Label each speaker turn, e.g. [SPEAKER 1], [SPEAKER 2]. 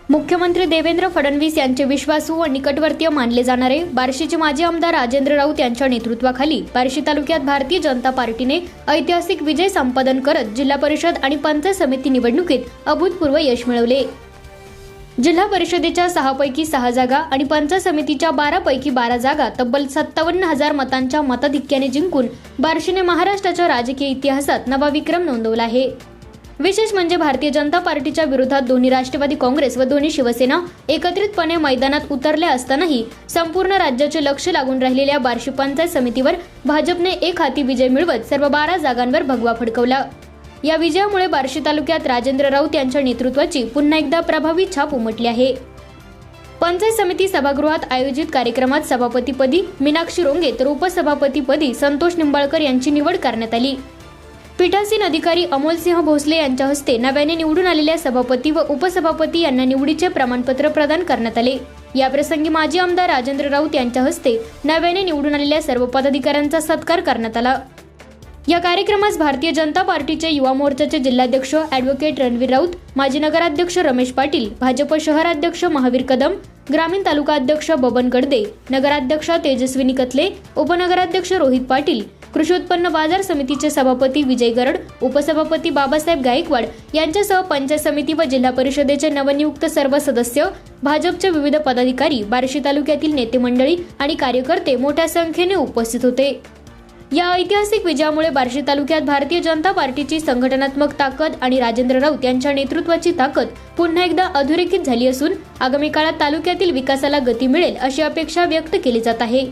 [SPEAKER 1] मुख्यमंत्री देवेंद्र फडणवीस यांचे विश्वासू व निकटवर्तीय मानले जाणारे बार्शीचे माजी आमदार राजेंद्र राऊत यांच्या नेतृत्वाखाली बार्शी तालुक्यात भारतीय जनता पार्टीने ऐतिहासिक विजय संपादन करत जिल्हा परिषद आणि पंचायत समिती निवडणुकीत अभूतपूर्व यश मिळवले। जिल्हा परिषदेच्या 6 पैकी 6 जागा आणि पंचायत समितीच्या 12 पैकी 12 जागा तब्बल 57,000 मतांच्या मताधिक्याने जिंकून बार्शीने महाराष्ट्राच्या राजकीय इतिहासात नवा विक्रम नोंदवला आहे। विशेष म्हणजे भारतीय जनता पार्टीच्या विरोधात दोन्ही राष्ट्रवादी काँग्रेस व दोन्ही शिवसेना एकत्रितपणे मैदानात उतरल्या असतानाही संपूर्ण राज्याचे लक्ष लागून राहिलेल्या बार्शी पंचायत समितीवर भाजपने एक हाती विजय मिळवत सर्व 12 जागांवर भगवा फडकवला। या विजयामुळे बार्शी तालुक्यात राजेंद्र राऊत यांच्या नेतृत्वाची पुन्हा एकदा प्रभावी छाप उमटली आहे। पंचायत समिती सभागृहात आयोजित कार्यक्रमात सभापतीपदी मीनाक्षी रोंगे तर उपसभापतीपदी संतोष निंबाळकर यांची निवड करण्यात आली। पीठासीन अधिकारी अमोलसिंह भोसले यांच्या हस्ते नव्याने निवडून आलेल्या सभापती व उपसभापती यांना निवडीचे प्रमाणपत्र प्रदान करण्यात आले। याप्रसंगी माजी आमदार राजेंद्र राऊत यांच्या हस्ते नव्याने निवडून आलेल्या सर्व पदाधिकाऱ्यांचा सत्कार करण्यात आला। या कार्यक्रमास भारतीय जनता पार्टीचे युवा मोर्चाचे जिल्हाध्यक्ष ॲडव्होकेट रणवीर राऊत, माजी नगराध्यक्ष रमेश पाटील, भाजप शहराध्यक्ष महावीर कदम, ग्रामीण तालुका अध्यक्ष बबन गडदे, नगराध्यक्ष तेजस्विनी कतले, उपनगराध्यक्ष रोहित पाटील, कृषी उत्पन्न बाजार समितीचे सभापती विजय गरड, उपसभापती बाबासाहेब गायकवाड यांच्यासह पंचायत समिती व जिल्हा परिषदेचे नवनियुक्त सर्व सदस्य, भाजपचे विविध पदाधिकारी, बार्शी तालुक्यातील नेते मंडळी आणि कार्यकर्ते मोठ्या संख्येने उपस्थित होते। या ऐतिहासिक विजयामुळे बार्शी तालुक्यात भारतीय जनता पार्टीची संघटनात्मक ताकद आणि राजेंद्र राऊत यांच्या नेतृत्वाची ताकद पुन्हा एकदा अधोरेखित झाली असून आगामी काळात तालुक्यातील विकासाला गती मिळेल अशी अपेक्षा व्यक्त केली जात आहे।